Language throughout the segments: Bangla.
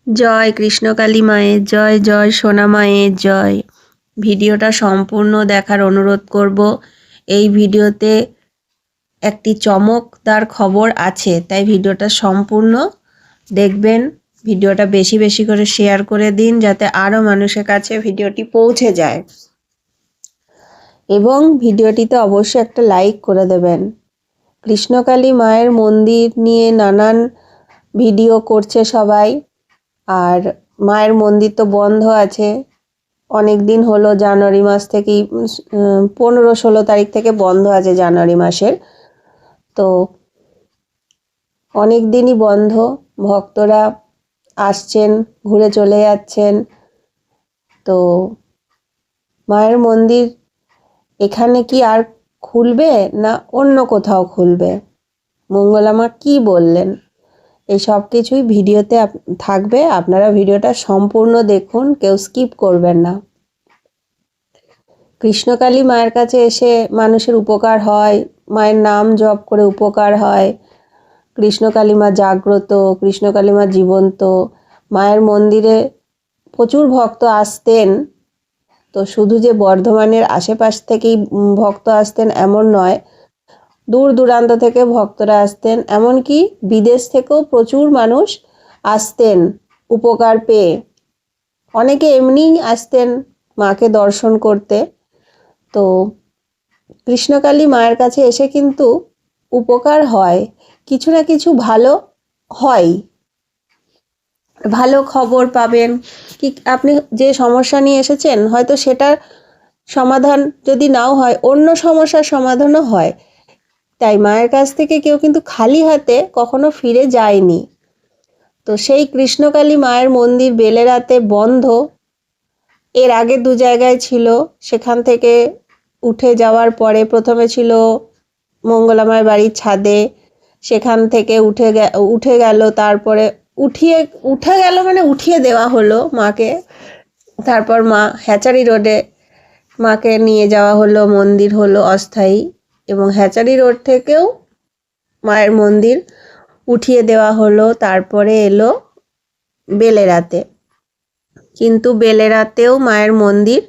জয় কৃষ্ণকালী মায়ের জয়, জয় সোনা মায়ের জয়। ভিডিওটা সম্পূর্ণ দেখার অনুরোধ করব। এই ভিডিওতে একটি চমকদার খবর আছে, তাই ভিডিওটা সম্পূর্ণ দেখবেন। ভিডিওটা বেশি বেশি করে শেয়ার করে দিন, যাতে আরও মানুষের কাছে ভিডিওটি পৌঁছে যায়, এবং ভিডিওটিতে অবশ্যই একটা লাইক করে দেবেন। কৃষ্ণকালী মায়ের মন্দির নিয়ে নানান ভিডিও করছে সবাই, আর মায়ের মন্দির তো বন্ধ আছে অনেক দিন হলো। জানুয়ারি মাস থেকেই 15-16 তারিখ থেকে বন্ধ আছে জানুয়ারি মাসের। তো অনেক দিনই বন্ধ, ভক্তরা আসছেন, ঘুরে চলে যাচ্ছেন। তো মায়ের মন্দির এখানে কি আর খুলবে না অন্য কোথাও খুলবে, মঙ্গলা মা কী বললেন, এই সব কিছুই ভিডিওতে থাকবে। আপনারা ভিডিওটা সম্পূর্ণ দেখুন, কেউ স্কিপ করবেন না। কৃষ্ণকালী মায়ের কাছে এসে মানুষের উপকার হয়, মায়ের নাম জপ করে উপকার হয়। কৃষ্ণকালী মা জাগ্রত, কৃষ্ণকালী মা জীবন্ত। মায়ের মন্দিরে প্রচুর ভক্ত আসতেন। তো শুধু যে বর্ধমানের আশেপাশ থেকেই ভক্ত আসতেন এমন নয়, দূর দূরান্ত থেকে ভক্তরা আসতেন, এমনকি বিদেশ থেকেও প্রচুর মানুষ আসতেন উপকার পেয়ে। অনেকে এমনিই আসতেন মাকে দর্শন করতে। তো কৃষ্ণকালী মায়ের কাছে এসে কিন্তু উপকার হয়, কিছু না কিছু ভালো হয়, ভালো খবর পাবেন। কি আপনি যে সমস্যা নিয়ে এসেছেন, হয়তো সেটার সমাধান যদি নাও হয়, অন্য সমস্যার সমাধানও হয়। তাই মায়ের কাছ থেকে কেউ কিন্তু খালি হাতে কখনো ফিরে যায়নি। তো সেই কৃষ্ণকালী মায়ের মন্দির বেলেরাতে বন্ধ। এর আগে 2 জায়গায় ছিল, সেখান থেকে উঠে যাওয়ার পরে প্রথমে ছিল মঙ্গলা মায়ের বাড়ির ছাদে, সেখান থেকে উঠে গেল, তারপরে উঠে গেল মানে উঠিয়ে দেওয়া হলো মাকে। তারপর মা হ্যাচারি রোডে মাকে নিয়ে যাওয়া হলো, মন্দির হলো অস্থায়ী। এবং হ্যাচারি রোড থেকেও মায়ের মন্দির উঠিয়ে দেওয়া হলো, তারপরে এলো বেলেরাতে। কিন্তু বেলেরাতেও মায়ের মন্দির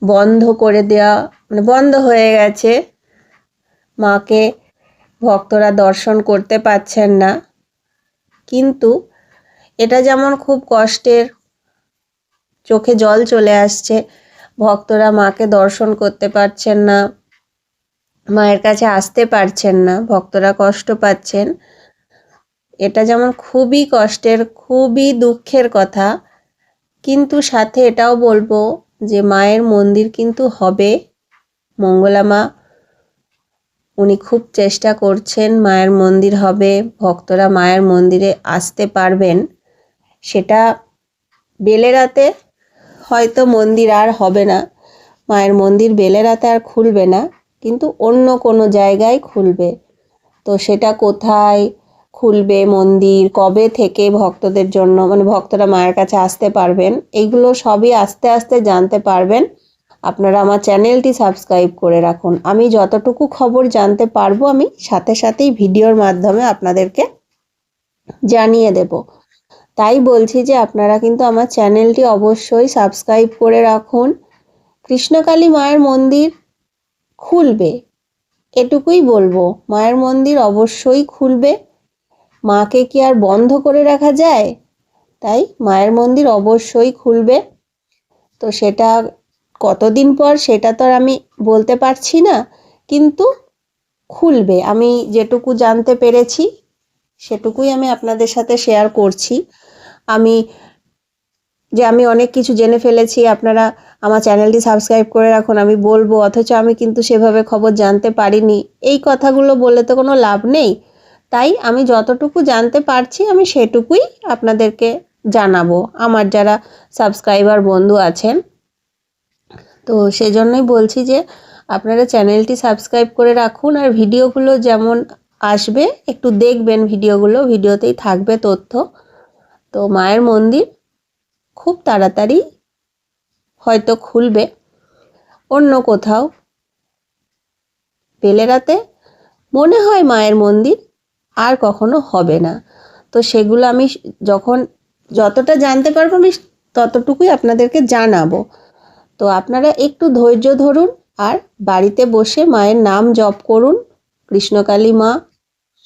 বন্ধ করে দেওয়া, মানে বন্ধ হয়ে গেছে। মাকে ভক্তরা দর্শন করতে পাচ্ছেন না। কিন্তু এটা যেমন খুব কষ্টের, চোখে জল চলে আসছে, ভক্তরা মাকে দর্শন করতে পারছেন না, মায়ের কাছে আসতে পারছেন না, ভক্তরা কষ্ট পাচ্ছেন। এটা যেমন খুবই কষ্টের, খুবই দুঃখের কথা। কিন্তু সাথে এটাও বলবো যে মায়ের মন্দির কিন্তু হবে। মঙ্গলা মা উনি খুব চেষ্টা করছেন, মায়ের মন্দির হবে, ভক্তরা মায়ের মন্দিরে আসতে পারবেন। সেটা বেলেরাতে হয়তো মন্দির আর হবে না, মায়ের মন্দির বেলেরাতে আর খুলবে না, কিন্তু অন্য কোনো জায়গায় খুলবে। তো সেটা কোথায় খুলবে মন্দির, কবে থেকে ভক্তদের জন্য, মানে ভক্তরা মায়ের কাছে আসতে পারবেন, এইগুলো সবই আস্তে আস্তে জানতে পারবেন। আপনারা আমার চ্যানেলটি সাবস্ক্রাইব করে রাখুন। আমি যতটুকু খবর জানতে পারবো আমি সাথে সাথেই ভিডিওর মাধ্যমে আপনাদেরকে জানিয়ে দেব। তাই বলছি যে আপনারা কিন্তু আমার চ্যানেলটি অবশ্যই সাবস্ক্রাইব করে রাখুন। কৃষ্ণকালী মায়ের মন্দির খুলবে, এটুকুই বলবো। মায়ের মন্দির অবশ্যই খুলবে, মাকে কি আর বন্ধ করে রাখা যায়? তাই মায়ের মন্দির অবশ্যই খুলবে। তো সেটা কতদিন পর সেটা তো আর আমি বলতে পারছি না, কিন্তু খুলবে। আমি যেটুকু জানতে পেরেছি সেটুকুই আমি আপনাদের সাথে শেয়ার করছি। আমি অনেক কিছু জেনে ফেলেছি, আপনারা আমার চ্যানেলটি সাবস্ক্রাইব করে রাখুন আমি বলবো, অথচ আমি কিন্তু সেভাবে খবর জানতে পারিনি। এই কথাগুলো বলে তো কোনো লাভ নেই। তাই আমি যতটুকু জানতে পারছি আমি সেটুকুই আপনাদেরকে জানাবো, আমার যারা সাবস্ক্রাইবার বন্ধু আছেন। তো সেজন্যই বলছি যে আপনারা চ্যানেলটি সাবস্ক্রাইব করে রাখুন, আর ভিডিওগুলো যেমন আসবে একটু দেখবেন, ভিডিওতেই থাকবে তথ্য। তো মায়ের মন্দির খুব তাড়াতাড়ি হয়তো খুলবে। অন্য কোথাও বেলেরাতে মনে হয় মায়ের মন্দির আর কখনো হবে না। তো সেগুলো আমি যখন যতটা জানতে পারবো আমি ততটুকুই আপনাদেরকে জানাবো। তো আপনারা একটু ধৈর্য ধরুন আর বাড়িতে বসে মায়ের নাম জপ করুন। কৃষ্ণকালী মা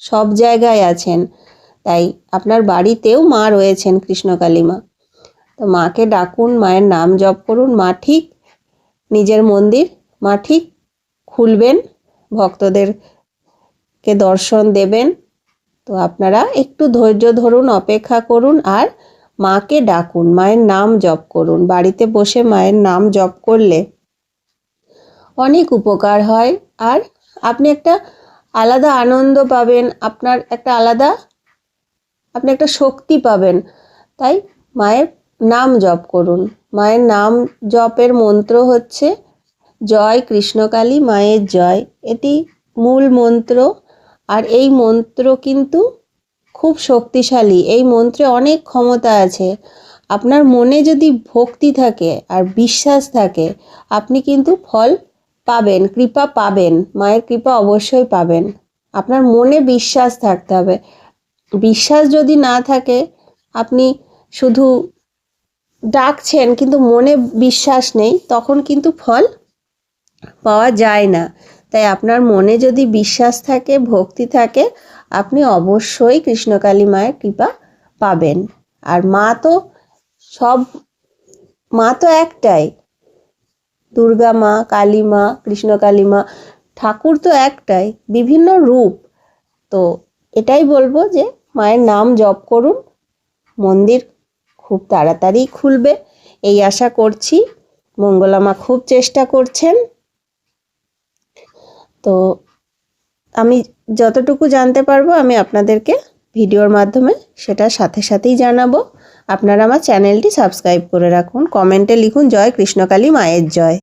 সব জায়গায় আছেন, তাই আপনার বাড়িতেও মা রয়েছেন কৃষ্ণকালী মা। তো মাকে ডাকুন, মায়ের নাম জপ করুন। মা ঠিক নিজের মন্দির মা ঠিক খুলবেন, ভক্তদেরকে দর্শন দেবেন। তো আপনারা একটু ধৈর্য ধরুন, অপেক্ষা করুন আর মাকে ডাকুন, মায়ের নাম জপ করুন। বাড়িতে বসে মায়ের নাম জপ করলে অনেক উপকার হয় আর আপনি একটা আলাদা আনন্দ পাবেন, আপনি একটা শক্তি পাবেন। তাই মায়ের নাম জপ করুন। মায়ের নাম জপের মন্ত্র হচ্ছে জয় কৃষ্ণকালী মায়ের জয়, এটি মূল মন্ত্র। আর এই মন্ত্র কিন্তু খুব শক্তিশালী, এই মন্ত্রে অনেক ক্ষমতা আছে। আপনার মনে যদি ভক্তি থাকে আর বিশ্বাস থাকে, আপনি কিন্তু ফল পাবেন, কৃপা পাবেন, মায়ের কৃপা অবশ্যই পাবেন। আপনার মনে বিশ্বাস থাকতে হবে। বিশ্বাস যদি না থাকে, আপনি শুধু ডাকছেন কিন্তু মনে বিশ্বাস নেই, তখন কিন্তু ফল পাওয়া যায় না। তাই আপনার মনে যদি বিশ্বাস থাকে, ভক্তি থাকে, আপনি অবশ্যই কৃষ্ণকালী মায়ের কৃপা পাবেন। আর মা তো একটাই, দুর্গা মা, কালী মা, কৃষ্ণকালী মা, ঠাকুর তো একটাই, বিভিন্ন রূপ। তো এটাই বলবো যে মায়ের নাম জপ করুন, মন্দির খুব তাড়াতাড়ি খুলবে এই আশা করছি। মঙ্গলা মা খুব চেষ্টা করছেন। তো আমি যতটুকু জানতে পারবো আমি আপনাদেরকে ভিডিওর মাধ্যমে সেটা সাথে সাথেই জানাবো। আপনারা আমার চ্যানেলটি সাবস্ক্রাইব করে রাখুন, কমেন্টে লিখুন জয় কৃষ্ণকালী মায়ের জয়।